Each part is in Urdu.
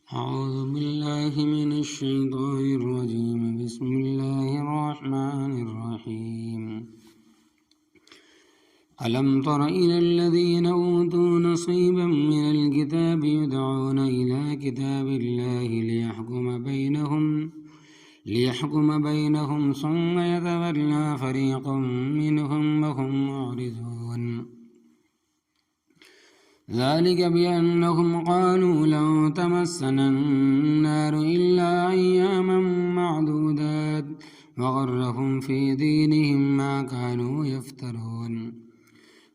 أعوذ بالله من الشيطان الرجيم. بسم الله الرحمن الرحيم. ألم تر إلى الذين أوتوا نصيبا من الكتاب يدعون إلى كتاب الله ليحكم بينهم ثم يتولى فريق منهم وهم معرضون. ذلك بأنهم قالوا لن تمسنا النار إلا أياما معدودات وغرهم في دينهم ما كانوا يفترون.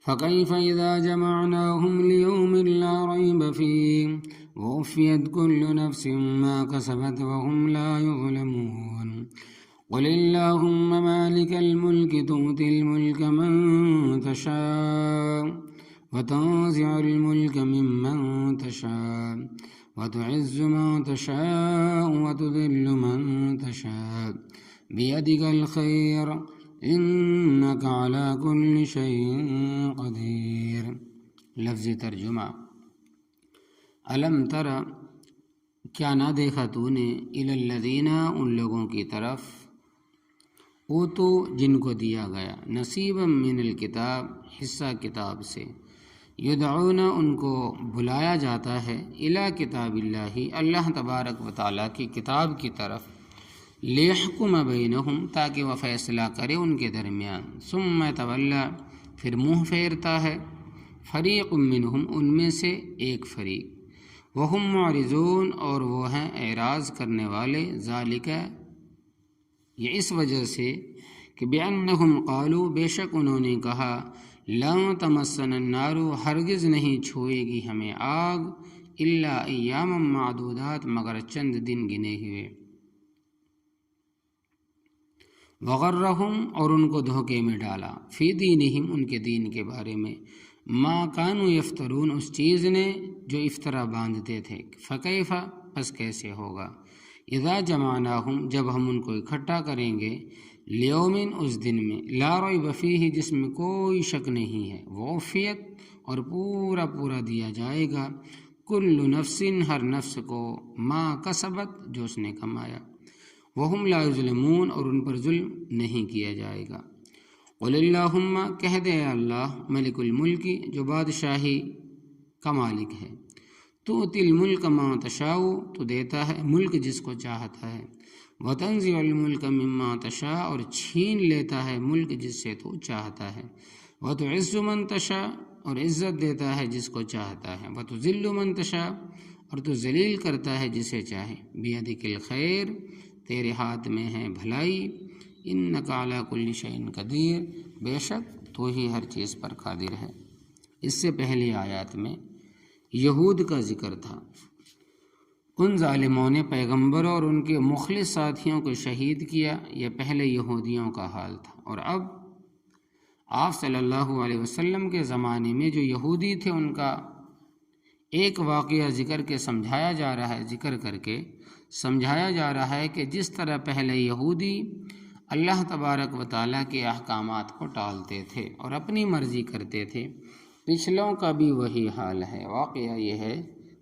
فكيف إذا جمعناهم ليوم لا ريب فيه ووفيت كل نفس ما كسبت وهم لا يظلمون. قل اللهم مالك الملك تؤتي الملك من تشاء وتنزع الملك ممن تشاء وتعز من تشاء وتذل من تشاء بيدك الخير إنك على كل شيء قدیر. لفظی ترجمہ. علم تر، کیا نہ دیکھا تو نے، الی الذین، ان لوگوں کی طرف، اوتو جن کو دیا گیا، نصیبا من الکتاب، حصہ کتاب سے، یدعون ان کو بلایا جاتا ہے، الی کتاب اللہ، اللہ تبارک و تعالیٰ کی کتاب کی طرف، لیحکم بینہم، تاکہ وہ فیصلہ کرے ان کے درمیان، ثم تولی، پھر منہ پھیرتا ہے، فریق منہم، ان میں سے ایک فریق، وہم معرضون، اور وہ ہیں اعراض کرنے والے، ذالک، یہ اس وجہ سے کہ بأنہم قالوا، بے شک انہوں نے کہا، لن تمسنا النار، ہرگز نہیں چھوئے گی ہمیں آگ، الا ایاما معدودات، مگر چند دن گنے ہوئے، وغرہم، اور ان کو دھوکے میں ڈالا، فی دینہم، ان کے دین کے بارے میں، ما کانوا یفترون، اس چیز نے جو افطرا باندھتے تھے، فکیف، پس کیسے ہوگا، اذا جمعناہم، جب ہم ان کو اکٹھا کریں گے، لیومن، اس دن میں، لا ریب فیہ، جس میں کوئی شک نہیں ہے، ووفیت، اور پورا پورا دیا جائے گا، کل نفس، ہر نفس کو، ما کسبت، جو اس نے کمایا، وہم لا یظلمون، اور ان پر ظلم نہیں کیا جائے گا. قل اللہم، کہہ دے اللہ، ملک الملک، جو بادشاہی کا مالک ہے، تؤتی الملک من تشاء، تو دیتا ہے ملک جس کو چاہتا ہے، وتنزع الملک ممن تشاء، اور چھین لیتا ہے ملک جس سے تو چاہتا ہے، وتعز من تشاء، اور عزت دیتا ہے جس کو چاہتا ہے، وتذل من تشاء، اور تو ذلیل کرتا ہے جسے چاہے، بیدک الخیر، تیرے ہاتھ میں ہے بھلائی، انک علی کل شیء قدیر، بے شک تو ہی ہر چیز پر قادر ہے. اس سے پہلی آیات میں یہود کا ذکر تھا. ان ظالموں نے پیغمبروں اور ان کے مخلص ساتھیوں کو شہید کیا، یہ پہلے یہودیوں کا حال تھا. اور اب آپ صلی اللہ علیہ وسلم کے زمانے میں جو یہودی تھے، ان کا ایک واقعہ ذکر کر کے سمجھایا جا رہا ہے کہ جس طرح پہلے یہودی اللہ تبارک و تعالیٰ کے احکامات کو ٹالتے تھے اور اپنی مرضی کرتے تھے، پچھلوں کا بھی وہی حال ہے. واقعہ یہ ہے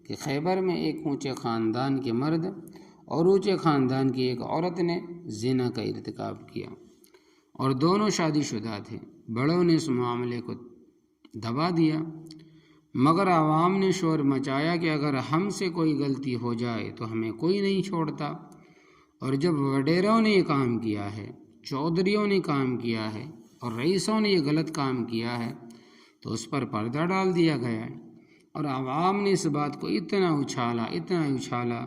کہ خیبر میں ایک اونچے خاندان کے مرد اور اونچے خاندان کی ایک عورت نے زنا کا ارتکاب کیا، اور دونوں شادی شدہ تھے. بڑوں نے اس معاملے کو دبا دیا، مگر عوام نے شور مچایا کہ اگر ہم سے کوئی غلطی ہو جائے تو ہمیں کوئی نہیں چھوڑتا. اور جب وڈیروں نے یہ کام کیا ہے، چودھریوں نے کام کیا ہے، اور رئیسوں نے یہ غلط کام کیا ہے، تو اس پر پردہ ڈال دیا گیا ہے. اور عوام نے اس بات کو اتنا اچھالا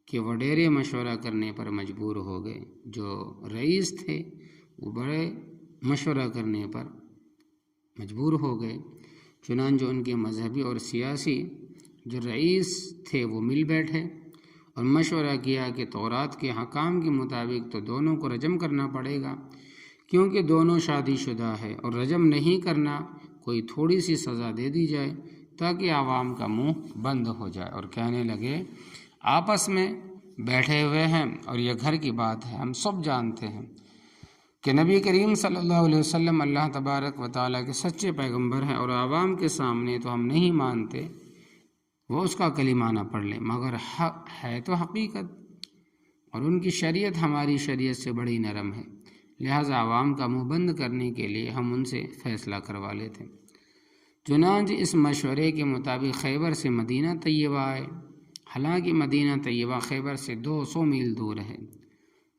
کہ وڈیرے مشورہ کرنے پر مجبور ہو گئے. جو رئیس تھے وہ بڑے مشورہ کرنے پر مجبور ہو گئے. چنانچہ ان کے مذہبی اور سیاسی جو رئیس تھے وہ مل بیٹھے اور مشورہ کیا کہ تورات کے حکام کے مطابق تو دونوں کو رجم کرنا پڑے گا، کیونکہ دونوں شادی شدہ ہے، اور رجم نہیں کرنا، کوئی تھوڑی سی سزا دے دی جائے تاکہ عوام کا منہ بند ہو جائے. اور کہنے لگے، آپس میں بیٹھے ہوئے ہیں اور یہ گھر کی بات ہے، ہم سب جانتے ہیں کہ نبی کریم صلی اللہ علیہ وسلم اللہ تبارک و تعالیٰ کے سچے پیغمبر ہیں، اور عوام کے سامنے تو ہم نہیں مانتے وہ اس کا کلمہ نہ پڑھ لیں، مگر حق ہے تو حقیقت، اور ان کی شریعت ہماری شریعت سے بڑی نرم ہے، لہٰذا عوام کا منہ بند کرنے کے لیے ہم ان سے فیصلہ کروا لیتے۔ چنانچہ اس مشورے کے مطابق خیبر سے مدینہ طیبہ آئے، حالانکہ مدینہ طیبہ خیبر سے 200 میل دور ہے۔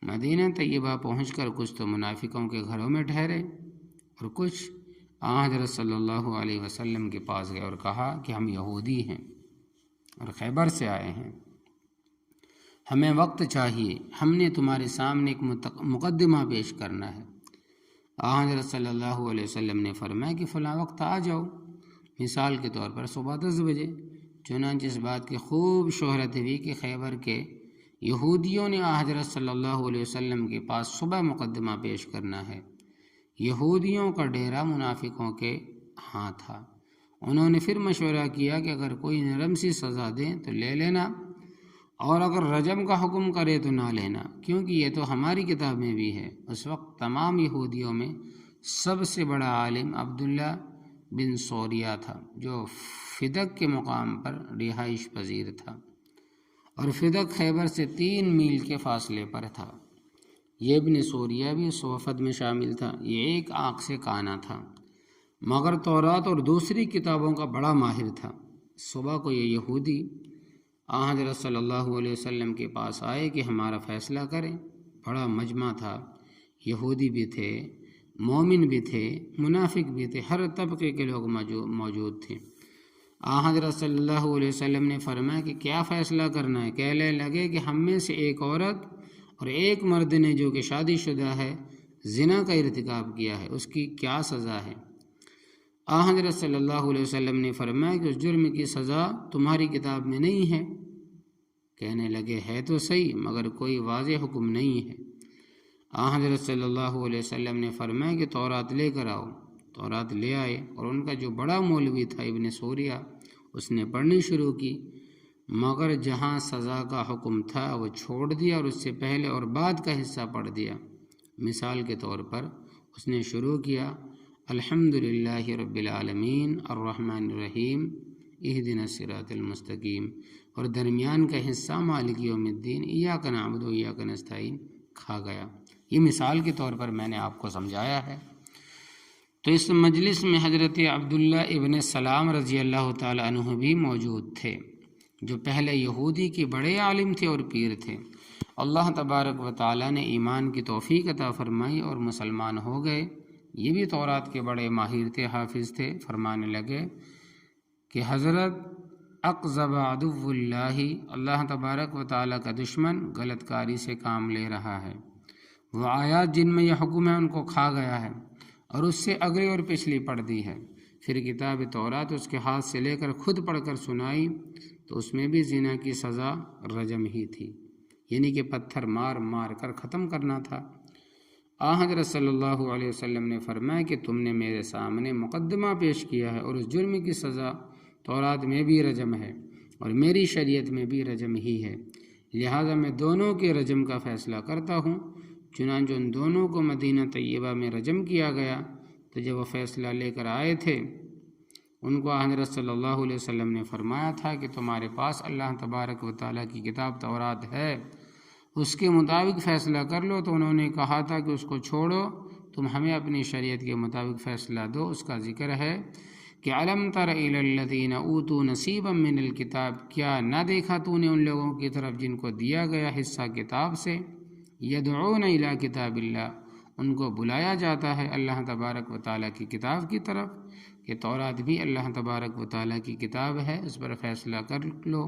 مدینہ طیبہ پہنچ کر کچھ تو منافقوں کے گھروں میں ٹھہرے اور کچھ حضرت صلی اللہ علیہ وسلم کے پاس گئے اور کہا کہ ہم یہودی ہیں اور خیبر سے آئے ہیں، ہمیں وقت چاہیے، ہم نے تمہارے سامنے ایک مقدمہ پیش کرنا ہے۔ حضرت صلی اللہ علیہ وسلم نے فرمایا کہ فلاں وقت آ جاؤ، مثال کے طور پر صبح 10 بجے۔ چنانچہ اس بات کی خوب شہرت ہوئی کہ خیبر کے یہودیوں نے حضرت صلی اللہ علیہ وسلم کے پاس صبح مقدمہ پیش کرنا ہے۔ یہودیوں کا ڈیرا منافقوں کے ہاں تھا۔ انہوں نے پھر مشورہ کیا کہ اگر کوئی نرم سی سزا دیں تو لے لینا، اور اگر رجم کا حکم کرے تو نہ لینا، کیونکہ یہ تو ہماری کتاب میں بھی ہے۔ اس وقت تمام یہودیوں میں سب سے بڑا عالم عبداللہ بن سوریہ تھا، جو فدق کے مقام پر رہائش پذیر تھا، اور فدق خیبر سے 3 میل کے فاصلے پر تھا۔ یہ ابن سوریہ بھی اس وفد میں شامل تھا۔ یہ ایک آنکھ سے کانا تھا، مگر تورات اور دوسری کتابوں کا بڑا ماہر تھا۔ صبح کو یہ یہودی حضرت صلی اللہ علیہ وسلم کے پاس آئے کہ ہمارا فیصلہ کریں۔ بڑا مجمع تھا، یہودی بھی تھے، مومن بھی تھے، منافق بھی تھے، ہر طبقے کے لوگ موجود تھے۔ حضرت صلی اللہ علیہ وسلم نے فرمایا کہ کیا فیصلہ کرنا ہے؟ کہنے لگے کہ ہم میں سے ایک عورت اور ایک مرد نے جو کہ شادی شدہ ہے زنا کا ارتکاب کیا ہے، اس کی کیا سزا ہے؟ حضرت صلی اللہ علیہ وسلم نے فرمایا کہ اس جرم کی سزا تمہاری کتاب میں نہیں ہے۔ کہنے لگے ہے تو صحیح، مگر کوئی واضح حکم نہیں ہے۔ حضرت صلی اللہ علیہ وسلم نے فرمایا کہ تورات لے کر آؤ۔ تورات لے آئے، اور ان کا جو بڑا مولوی تھا ابن سوریہ، اس نے پڑھنی شروع کی، مگر جہاں سزا کا حکم تھا وہ چھوڑ دیا اور اس سے پہلے اور بعد کا حصہ پڑھ دیا۔ مثال کے طور پر اس نے شروع کیا الحمدللہ رب العالمین الرحمن الرحیم اہدنا الصراط المستقیم، اور درمیان کا حصہ مالک یوم الدین ایاک نعبد و ایاک نستعین کھا گیا۔ یہ مثال کے طور پر میں نے آپ کو سمجھایا ہے۔ تو اس مجلس میں حضرت عبداللہ ابن سلام رضی اللہ تعالی عنہ بھی موجود تھے، جو پہلے یہودی کے بڑے عالم تھے اور پیر تھے۔ اللہ تبارک و تعالی نے ایمان کی توفیق عطا فرمائی اور مسلمان ہو گئے۔ یہ بھی تورات کے بڑے ماہر تھے، حافظ تھے۔ فرمانے لگے کہ حضرت اقذب عدو اللہ، اللہ تبارک و تعالی کا دشمن غلط کاری سے کام لے رہا ہے۔ وہ آیات جن میں یہ حکم ہے ان کو کھا گیا ہے، اور اس سے اگلی اور پچھلی پڑھ دی ہے۔ پھر کتاب تورات اس کے ہاتھ سے لے کر خود پڑھ کر سنائی تو اس میں بھی زنا کی سزا رجم ہی تھی، یعنی کہ پتھر مار مار کر ختم کرنا تھا۔ حضرت صلی اللہ علیہ وسلم نے فرمایا کہ تم نے میرے سامنے مقدمہ پیش کیا ہے، اور اس جرم کی سزا تورات میں بھی رجم ہے اور میری شریعت میں بھی رجم ہی ہے، لہٰذا میں دونوں کے رجم کا فیصلہ کرتا ہوں۔ چنانچہ ان دونوں کو مدینہ طیبہ میں رجم کیا گیا۔ تو جب وہ فیصلہ لے کر آئے تھے، ان کو حضرت صلی اللہ علیہ وسلم نے فرمایا تھا کہ تمہارے پاس اللہ تبارک و تعالیٰ کی کتاب تورات ہے، اس کے مطابق فیصلہ کر لو۔ تو انہوں نے کہا تھا کہ اس کو چھوڑو، تم ہمیں اپنی شریعت کے مطابق فیصلہ دو۔ اس کا ذکر ہے کہ علم تر الی الذین اوتوا نصیبا من الکتاب، کیا نہ دیکھا تو نے ان لوگوں کی طرف جن کو دیا گیا حصہ کتاب سے، یدعون الی کتاب اللہ، ان کو بلایا جاتا ہے اللہ تبارک و تعالیٰ کی کتاب کی طرف، کہ تورات بھی اللہ تبارک و تعالیٰ کی کتاب ہے، اس پر فیصلہ کر لو۔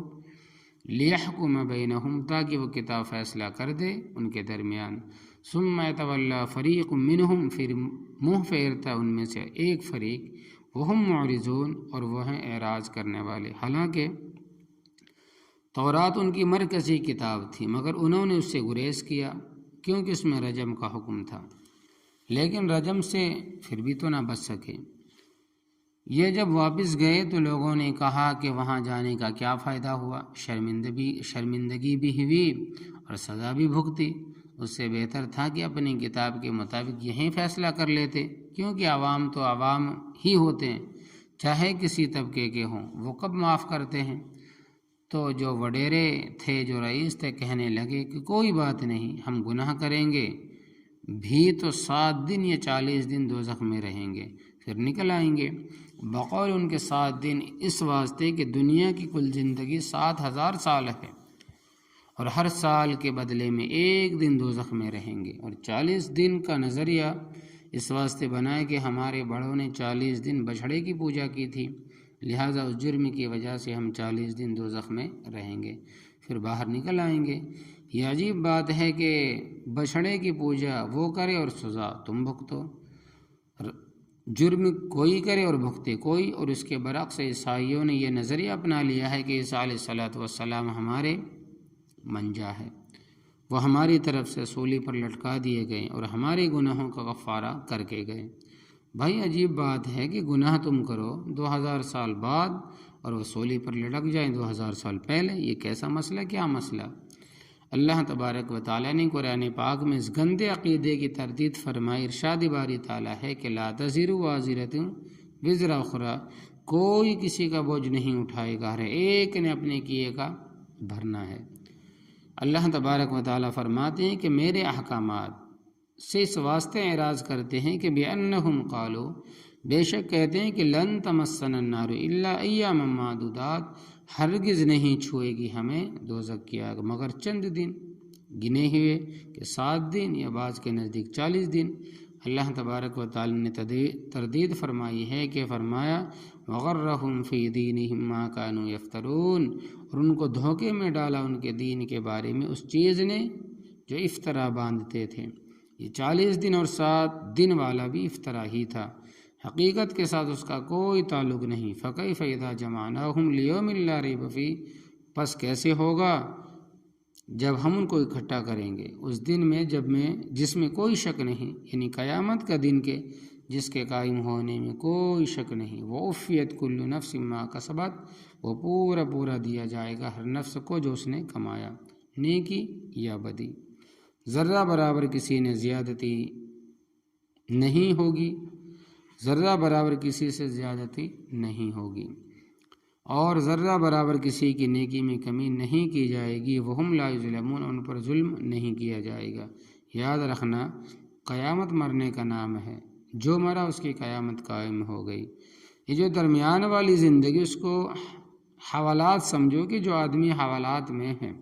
لیحکم بینہم، تاکہ وہ کتاب فیصلہ کر دے ان کے درمیان۔ ثم یتولی فریق منہم، پھر منہ پھیرتا ان میں سے ایک فریق، وہم معرضون، اور وہ ہیں اعراض کرنے والے۔ حالانکہ تورات ان کی مرکزی کتاب تھی، مگر انہوں نے اس سے گریز کیا کیونکہ اس میں رجم کا حکم تھا، لیکن رجم سے پھر بھی تو نہ بچ سکے۔ یہ جب واپس گئے تو لوگوں نے کہا کہ وہاں جانے کا کیا فائدہ ہوا، شرمندگی بھی ہوئی اور سزا بھی بھگتی، اس سے بہتر تھا کہ اپنی کتاب کے مطابق یہیں فیصلہ کر لیتے، کیونکہ عوام تو عوام ہی ہوتے ہیں، چاہے کسی طبقے کے ہوں، وہ کب معاف کرتے ہیں۔ تو جو وڈیرے تھے، جو رئیس تھے، کہنے لگے کہ کوئی بات نہیں، ہم گناہ کریں گے بھی تو 7 دن یا 40 دن دوزخ میں رہیں گے، پھر نکل آئیں گے۔ بقول ان کے 7 دن اس واسطے کہ دنیا کی کل زندگی 7000 سال ہے، اور ہر سال کے بدلے میں 1 دن دوزخ میں رہیں گے۔ اور 40 دن کا نظریہ اس واسطے بنائے کہ ہمارے بڑوں نے 40 دن بچھڑے کی پوجا کی تھی، لہٰذا اس جرم کی وجہ سے ہم 40 دن دوزخ میں رہیں گے، پھر باہر نکل آئیں گے۔ یہ عجیب بات ہے کہ بچھڑے کی پوجا وہ کرے اور سزا تم بھگتو، جرم کوئی کرے اور بھگتے کوئی۔ اور اس کے برعکس عیسائیوں نے یہ نظریہ اپنا لیا ہے کہ عیسیٰ علیہ الصلوۃ والسلام ہمارے منجا ہے، وہ ہماری طرف سے سولی پر لٹکا دیے گئے اور ہمارے گناہوں کا کفارہ کر کے گئے۔ بھائی عجیب بات ہے کہ گناہ تم کرو 2000 سال بعد اور وہ سولی پر لٹک جائیں 2000 سال پہلے، یہ کیسا مسئلہ، کیا مسئلہ؟ اللہ تبارک و تعالیٰ نے قرآن پاک میں اس گندے عقیدے کی تردید فرمائی۔ ارشاد باری تعالیٰ ہے کہ لا تزر وازرۃ وزر اخری، کوئی کسی کا بوجھ نہیں اٹھائے گا، ہر ایک نے اپنے کیے کا بھرنا ہے۔ اللہ تبارک و تعالیٰ فرماتے ہیں کہ میرے احکامات سے اس واسطے اعراض کرتے ہیں کہ بِأَنَّهُمْ قَالُوا، بے شک کہتے ہیں کہ لن تمسنا النار الا ایاما معدودات، ہرگز نہیں چھوئے گی ہمیں دوزخ کی آگ مگر چند دن گنے ہوئے، کہ 7 دن یا بعض کے نزدیک 40 دن۔ اللہ تبارک و تعالی نے تردید فرمائی ہے کہ فرمایا وغرہم فی دینہم ما کانوا یفترون، اور ان کو دھوکے میں ڈالا ان کے دین کے بارے میں اس چیز نے جو افطرا باندھتے تھے۔ یہ 40 دن اور 7 دن والا بھی افطرا ہی تھا، حقیقت کے ساتھ اس کا کوئی تعلق نہیں۔ فکیف اذا جمعناہم لیوم لا ریب فیہ، پس کیسے ہوگا جب ہم ان کو اکٹھا کریں گے اس دن میں جس میں کوئی شک نہیں، یعنی قیامت کا دن کے جس کے قائم ہونے میں کوئی شک نہیں۔ وَوَفِّیَتْ كُلُّ نَفْسٍ مَا كَسَبَتْ، وہ پورا دیا جائے گا ہر نفس کو جو اس نے کمایا، نیکی یا بدی۔ ذرہ برابر کسی نے زیادتی نہیں ہوگی، ذرہ برابر کسی سے زیادتی نہیں ہوگی، اور ذرہ برابر کسی کی نیکی میں کمی نہیں کی جائے گی۔ وَهُمْ لَا يُظْلَمُونَ، ان پر ظلم نہیں کیا جائے گا۔ یاد رکھنا قیامت مرنے کا نام ہے، جو مرا اس کی قیامت قائم ہو گئی۔ یہ جو درمیان والی زندگی اس کو حوالات سمجھو کہ جو آدمی حوالات میں ہے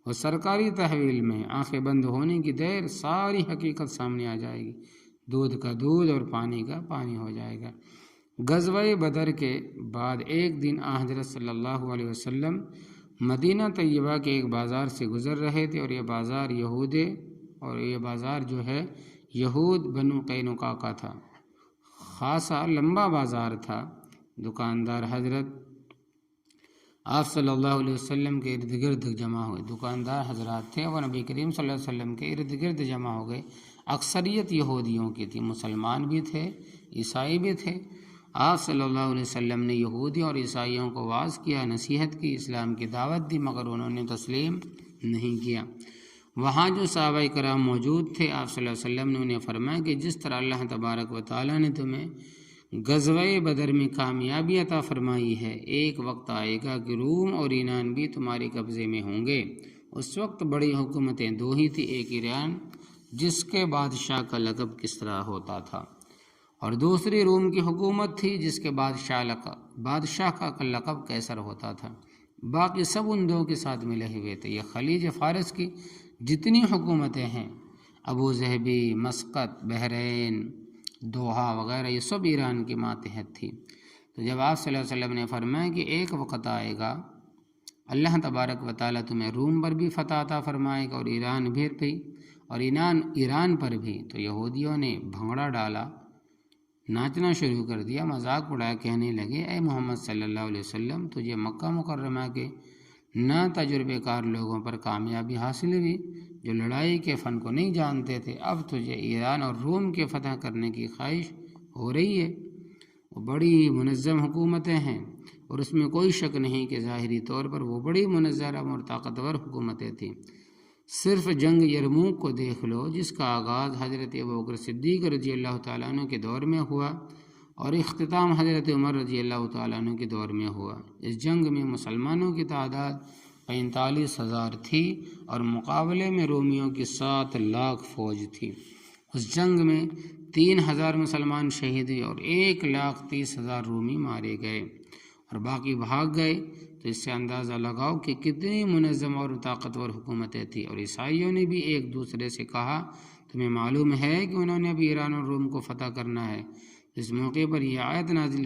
وہ سرکاری تحویل میں، آنکھیں بند ہونے کی دیر ساری حقیقت سامنے آ جائے گی، دودھ کا دودھ اور پانی کا پانی ہو جائے گا۔ غزوہ بدر کے بعد ایک دن حضرت صلی اللہ علیہ وسلم مدینہ طیبہ کے ایک بازار سے گزر رہے تھے، اور یہ بازار جو ہے یہود بنو قینقاع کا تھا، خاصا لمبا بازار تھا۔ دکاندار حضرت آپ صلی اللہ علیہ وسلم کے ارد گرد جمع ہوئے، دکاندار حضرات تھے وہ نبی کریم صلی اللہ علیہ وسلم کے ارد گرد جمع ہو گئے۔ اکثریت یہودیوں کی تھی، مسلمان بھی تھے، عیسائی بھی تھے۔ آپ صلی اللہ علیہ وسلم نے یہودی اور عیسائیوں کو واعظ کیا، نصیحت کی، اسلام کی دعوت دی، مگر انہوں نے تسلیم نہیں کیا۔ وہاں جو صحابہ کرام موجود تھے، آپ صلی اللہ علیہ وسلم نے انہیں فرمایا کہ جس طرح اللہ تبارک و تعالیٰ نے تمہیں غزوہ بدر میں کامیابی عطا فرمائی ہے، ایک وقت آئے گا کہ روم اور ایران بھی تمہارے قبضے میں ہوں گے۔ اس وقت بڑی حکومتیں 2 ہی تھی، ایک ایران جس کے بادشاہ کا لقب کسریٰ ہوتا تھا، اور دوسری روم کی حکومت تھی جس کے بادشاہ کا لقب قیصر ہوتا تھا۔ باقی سب ان 2 کے ساتھ ملے ہوئے تھے۔ یہ خلیج فارس کی جتنی حکومتیں ہیں، Abu Dhabi, Muscat, Bahrain, Doha وغیرہ، یہ سب ایران کی ماتحت تھی۔ تو جب آپ صلی اللہ علیہ وسلم نے فرمایا کہ ایک وقت آئے گا اللہ تبارک و تعالیٰ تمہیں روم پر بھی فتح عطا فرمائے گا، اور ایران پر بھی، تو یہودیوں نے بھنگڑا ڈالا، ناچنا شروع کر دیا، مذاق اڑایا، کہنے لگے اے محمد صلی اللہ علیہ وسلم، تجھے مکہ مکرمہ کے نہ تجربے کار لوگوں پر کامیابی حاصل ہوئی جو لڑائی کے فن کو نہیں جانتے تھے، اب تجھے ایران اور روم کے فتح کرنے کی خواہش ہو رہی ہے۔ وہ بڑی منظم حکومتیں ہیں، اور اس میں کوئی شک نہیں کہ ظاہری طور پر وہ بڑی منظم اور طاقتور حکومتیں تھیں۔ صرف جنگ یرموک کو دیکھ لو، جس کا آغاز حضرت ابوبکر صدیق رضی اللہ تعالیٰ عنہ کے دور میں ہوا، اور اختتام حضرت عمر رضی اللہ تعالیٰ عنہ کے دور میں ہوا۔ اس جنگ میں مسلمانوں کی تعداد 45,000 تھی اور مقابلے میں رومیوں کی 7 لاکھ فوج تھی۔ اس جنگ میں 3,000 مسلمان شہید ہوئے اور 1,30,000 رومی مارے گئے اور باقی بھاگ گئے۔ تو اس سے اندازہ لگاؤ کہ کتنی منظم اور طاقتور حکومتیں تھیں۔ اور عیسائیوں نے بھی ایک دوسرے سے کہا، تمہیں معلوم ہے کہ انہوں نے ابھی ایران اور روم کو فتح کرنا ہے۔ اس موقع پر یہ آیت نازل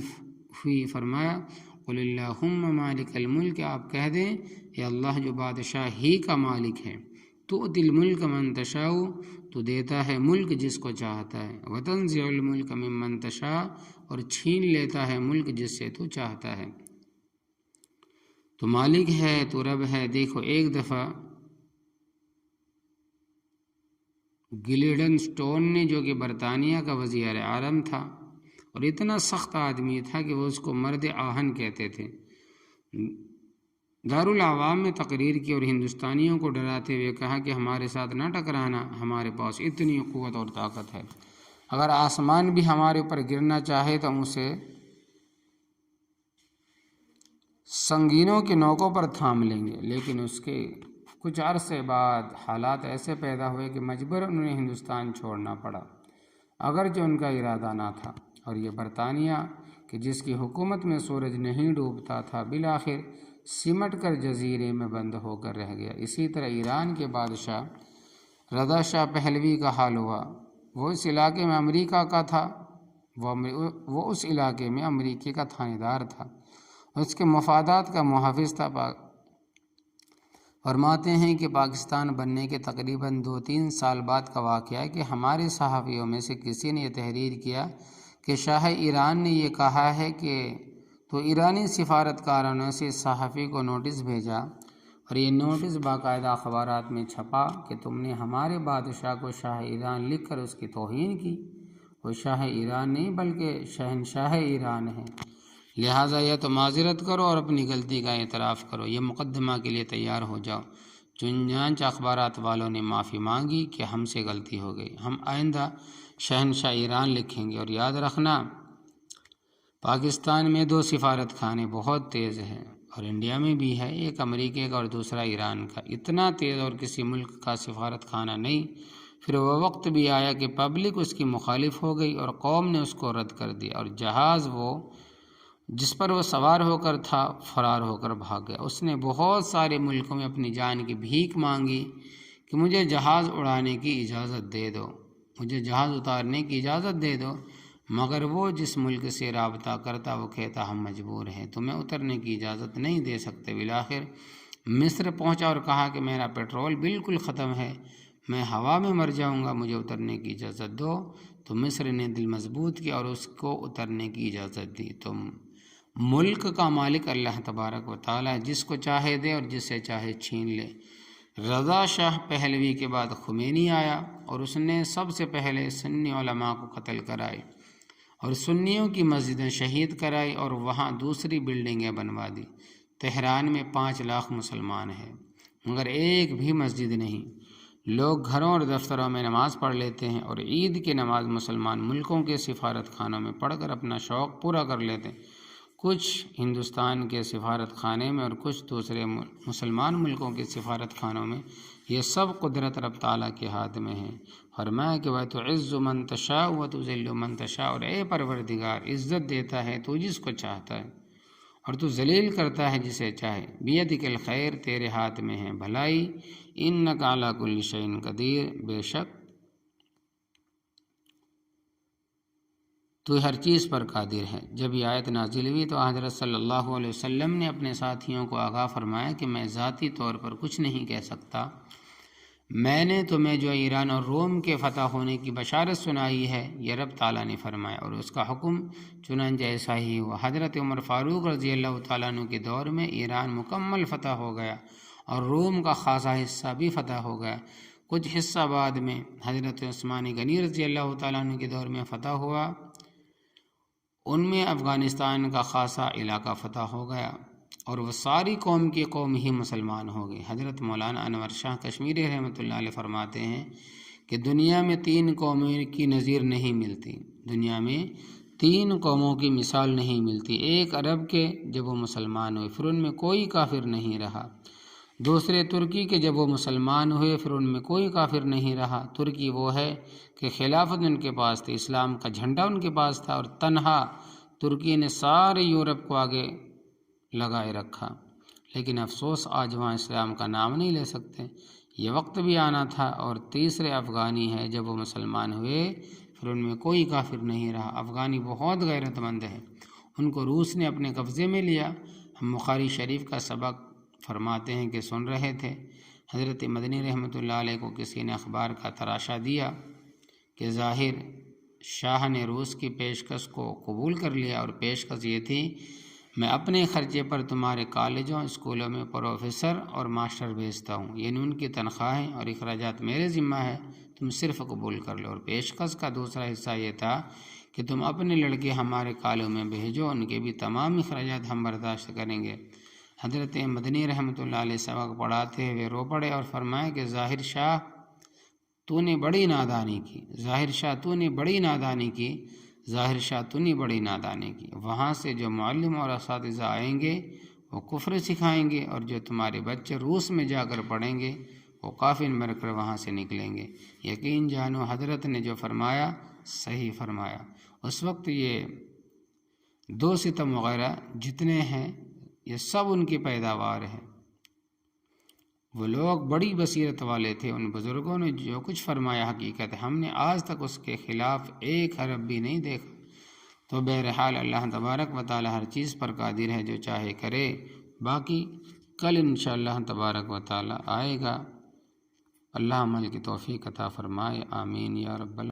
ہوئی، فرمایا قل اللہم مالک الملک، آپ کہہ دیں اے اللہ جو بادشاہ ہی کا مالک ہے، تؤتی الملک من تشاء، تو دیتا ہے ملک جس کو چاہتا ہے، وتنزع الملک ممن تشاء، اور چھین لیتا ہے ملک جس سے تو چاہتا ہے۔ تو مالک ہے، تو رب ہے۔ دیکھو ایک دفعہ گلیڈن سٹون نے، جو کہ برطانیہ کا وزیر اعظم تھا اور اتنا سخت آدمی تھا کہ وہ اس کو مرد آہن کہتے تھے، دارالعوام میں تقریر کی اور ہندوستانیوں کو ڈراتے ہوئے کہا کہ ہمارے ساتھ نہ ٹکرانا، ہمارے پاس اتنی قوت اور طاقت ہے، اگر آسمان بھی ہمارے اوپر گرنا چاہے تو ہم اسے سنگینوں کی نوکوں پر تھام لیں گے۔ لیکن اس کے کچھ عرصے بعد حالات ایسے پیدا ہوئے کہ مجبوراً انہیں ہندوستان چھوڑنا پڑا، اگرچہ ان کا ارادہ نہ تھا۔ اور یہ برطانیہ کہ جس کی حکومت میں سورج نہیں ڈوبتا تھا، بالآخر سمٹ کر جزیرے میں بند ہو کر رہ گیا۔ اسی طرح ایران کے بادشاہ رضا شاہ پہلوی کا حال ہوا۔ وہ اس علاقے میں امریکہ کا تھا، وہ اس علاقے میں امریکہ کا تھانے دار تھا، اس کے مفادات کا محافظ تھا۔ فرماتے ہیں کہ پاکستان بننے کے تقریباً 2-3 سال بعد کا واقعہ ہے کہ ہمارے صحافیوں میں سے کسی نے یہ تحریر کیا کہ شاہ ایران نے یہ کہا ہے کہ تو ایرانی سفارتکاروں سے صحافی کو نوٹس بھیجا اور یہ نوٹس باقاعدہ اخبارات میں چھپا کہ تم نے ہمارے بادشاہ کو شاہ ایران لکھ کر اس کی توہین کی۔ وہ شاہ ایران نہیں بلکہ شہنشاہ ایران ہے، لہٰذا یا تو معذرت کرو اور اپنی غلطی کا اعتراف کرو، یہ مقدمہ کے لیے تیار ہو جاؤ۔ چنانچہ اخبارات والوں نے معافی مانگی کہ ہم سے غلطی ہو گئی، ہم آئندہ شہنشاہ ایران لکھیں گے۔ اور یاد رکھنا پاکستان میں 2 سفارت خانے بہت تیز ہیں، اور انڈیا میں بھی ہے، ایک امریکہ کا اور دوسرا ایران کا۔ اتنا تیز اور کسی ملک کا سفارت خانہ نہیں۔ پھر وہ وقت بھی آیا کہ پبلک اس کی مخالف ہو گئی اور قوم نے اس کو رد کر دیا، اور جہاز وہ جس پر وہ سوار ہو کر تھا فرار ہو کر بھاگ گیا۔ اس نے بہت سارے ملکوں میں اپنی جان کی بھیک مانگی کہ مجھے جہاز اڑانے کی اجازت دے دو، مجھے جہاز اتارنے کی اجازت دے دو، مگر وہ جس ملک سے رابطہ کرتا وہ کہتا ہم مجبور ہیں، تمہیں اترنے کی اجازت نہیں دے سکتے۔ بالآخر مصر پہنچا اور کہا کہ میرا پیٹرول بالکل ختم ہے، میں ہوا میں مر جاؤں گا، مجھے اترنے کی اجازت دو۔ تو مصر نے دل مضبوط کیا اور اس کو اترنے کی اجازت دی۔ تو ملک کا مالک اللہ تبارک و تعالیٰ جس کو چاہے دے اور جس سے چاہے چھین لے۔ رضا شاہ پہلوی کے بعد خمینی آیا اور اس نے سب سے پہلے سنی علماء کو قتل کرائے اور سنیوں کی مسجدیں شہید کرائی اور وہاں دوسری بلڈنگیں بنوا دی۔ تہران میں 5 لاکھ مسلمان ہیں مگر ایک بھی مسجد نہیں۔ لوگ گھروں اور دفتروں میں نماز پڑھ لیتے ہیں اور عید کی نماز مسلمان ملکوں کے سفارت خانوں میں پڑھ کر اپنا شوق پورا کر لیتے ہیں، کچھ ہندوستان کے سفارت خانے میں اور کچھ دوسرے مسلمان ملکوں کے سفارت خانوں میں۔ یہ سب قدرت رب تعالیٰ کے ہاتھ میں ہے۔ فرمایا کہ وَتُعِزُّ مَن تَشَاءُ وَتُذِلُّ مَن تَشَاءُ، اور اے پروردگار عزت دیتا ہے تو جس کو چاہتا ہے اور تو ذلیل کرتا ہے جسے چاہے۔ بِیَدِکَ الْخَیْرُ، تیرے ہاتھ میں ہے بھلائی، اِنَّکَ عَلیٰ کُلِّ شَیْءٍ قدیر، بے شک تو ہر چیز پر قادر ہے۔ جب یہ آیت نازل ہوئی تو حضرت صلی اللہ علیہ وسلم نے اپنے ساتھیوں کو آگاہ فرمایا کہ میں ذاتی طور پر کچھ نہیں کہہ سکتا، میں نے تمہیں جو ایران اور روم کے فتح ہونے کی بشارت سنائی ہے یہ رب تعالیٰ نے فرمایا، اور اس کا حکم چنانچہ ایسا ہی ہوا۔ حضرت عمر فاروق رضی اللہ تعالیٰ عنہ کے دور میں ایران مکمل فتح ہو گیا اور روم کا خاصا حصہ بھی فتح ہو گیا۔ کچھ حصہ بعد میں حضرت عثمان غنی رضی اللہ تعالیٰ عنہ کے دور میں فتح ہوا، ان میں افغانستان کا خاصا علاقہ فتح ہو گیا اور وہ ساری قوم کی قوم ہی مسلمان ہو گئی۔ حضرت مولانا انور شاہ کشمیری رحمۃ اللہ علیہ فرماتے ہیں کہ دنیا میں 3 قوموں کی نظیر نہیں ملتی، دنیا میں 3 قوموں کی مثال نہیں ملتی، ایک عرب کے جب وہ مسلمان ہوئے پھر ان میں کوئی کافر نہیں رہا، دوسرے ترکی کے جب وہ مسلمان ہوئے پھر ان میں کوئی کافر نہیں رہا۔ ترکی وہ ہے کہ خلافت ان کے پاس تھی، اسلام کا جھنڈا ان کے پاس تھا، اور تنہا ترکی نے سارے یورپ کو آگے لگائے رکھا، لیکن افسوس آج وہاں اسلام کا نام نہیں لے سکتے۔ یہ وقت بھی آنا تھا۔ اور تیسرے افغانی ہے، جب وہ مسلمان ہوئے پھر ان میں کوئی کافر نہیں رہا۔ افغانی بہت غیرت مند ہے، ان کو روس نے اپنے قبضے میں لیا۔ ہم بخاری شریف کا سبق فرماتے ہیں کہ سن رہے تھے، حضرت مدنی رحمۃ اللہ علیہ کو کسی نے اخبار کا تراشا دیا کہ ظاہر شاہ نے روس کی پیشکش کو قبول کر لیا، اور پیشکش یہ تھی میں اپنے خرچے پر تمہارے کالجوں اسکولوں میں پروفیسر اور ماسٹر بھیجتا ہوں، یعنی ان کی تنخواہیں اور اخراجات میرے ذمہ ہے، تم صرف قبول کر لو۔ اور پیشکش کا دوسرا حصہ یہ تھا کہ تم اپنے لڑکے ہمارے کالجوں میں بھیجو، ان کے بھی تمام اخراجات ہم برداشت کریں گے۔ حضرت مدنی رحمۃ اللہ علیہ سبق پڑھاتے ہوئے رو پڑے اور فرمایا کہ ظاہر شاہ تو نے بڑی نادانی کی، ظاہر شاہ تو نے بڑی نادانی کی، ظاہر شاہ تو نے بڑی نادانی کی۔ وہاں سے جو معلم اور اساتذہ آئیں گے وہ کفر سکھائیں گے، اور جو تمہارے بچے روس میں جا کر پڑھیں گے وہ کافر بن کر وہاں سے نکلیں گے۔ یقین جانو حضرت نے جو فرمایا صحیح فرمایا۔ اس وقت یہ 2 ستم وغیرہ جتنے ہیں یہ سب ان کی پیداوار ہے۔ وہ لوگ بڑی بصیرت والے تھے، ان بزرگوں نے جو کچھ فرمایا حقیقت ہے، ہم نے آج تک اس کے خلاف ایک حرف بھی نہیں دیکھا۔ تو بہرحال اللہ تبارک و تعالی ہر چیز پر قادر ہے، جو چاہے کرے۔ باقی کل انشاءاللہ تبارک و تعالی آئے گا۔ اللہ عمل کی توفیق عطا فرمائے، آمین یا رب العالمین۔